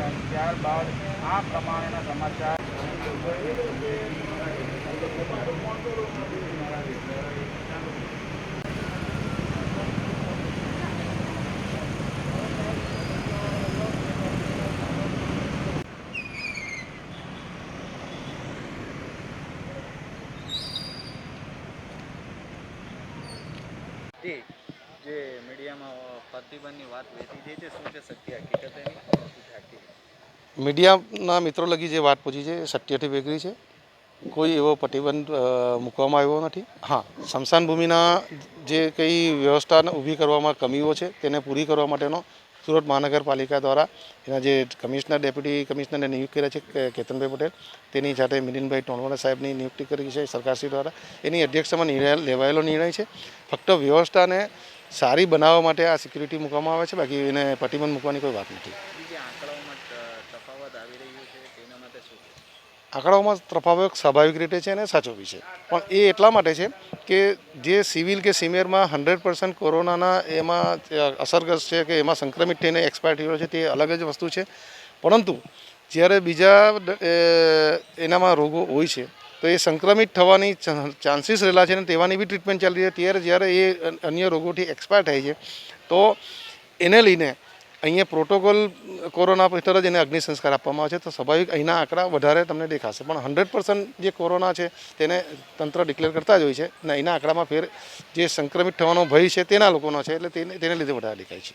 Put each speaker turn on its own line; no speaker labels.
અને ત્યારબાદ આ પ્રમાણેના સમાચાર
જે મીડિયામાં પ્રતિબંધની વાત વહેતી થઈ છે, શું છે સત્ય હકીકત એની?
મીડિયાના મિત્રો લગી જે વાત પહોંચી છે એ સત્યથી વેગળી છે. કોઈ એવો પ્રતિબંધ મૂકવામાં આવ્યો નથી. હા, સ્મશાન ભૂમિના જે કંઈ વ્યવસ્થા ઊભી કરવામાં કમીઓ છે તેને પૂરી કરવા માટેનો સુરત મહાનગરપાલિકા દ્વારા એના જે કમિશનર, ડેપ્યુટી કમિશનરને નિયુક્ત કર્યા છે કેતનભાઈ પટેલ, તેની સાથે મિલિંદભાઈ ટોણવાલા સાહેબની નિયુક્તિ કરી છે સરકારશ્રી દ્વારા. એની અધ્યક્ષતામાં લેવાયેલો નિર્ણય છે. ફક્ત વ્યવસ્થાને સારી બનાવવા માટે આ સિક્યુરિટી મૂકવામાં આવે છે, બાકી એને પ્રતિબંધ મૂકવાની કોઈ વાત નથી. આંકડાઓમાં તફાવત સ્વાભાવિક રીતે છે અને સાચો બી છે, પણ એ એટલા માટે છે કે જે સિવિલ કે સિનિયરમાં 100% કોરોનાના એમાં અસરગ્રસ્ત છે કે એમાં સંક્રમિત થઈને એક્સપાયર થયો છે તે અલગ જ વસ્તુ છે. પરંતુ જ્યારે બીજા એનામાં રોગો હોય છે તો એ સંક્રમિત થવાની ચાન્સીસ રહેલા છે ને તેવાની બી ટ્રીટમેન્ટ ચાલી રહી છે. ત્યારે જ્યારે એ અન્ય રોગોથી એક્સપાયર થાય છે તો એને લઈને અહીંયા પ્રોટોકોલ કોરોના પર જ એને અગ્નિ સંસ્કાર આપવામાં આવે છે. તો સ્વાભાવિક અહીંના આંકડા વધારે તમને દેખાશે, પણ 100% જે કોરોના છે તેને તંત્ર ડિક્લેર કરતા જ હોય છે અને અહીંના આંકડામાં ફેર જે સંક્રમિત થવાનો ભય છે તેના લોકોનો છે, એટલે તેને લીધે વધારે દેખાય છે.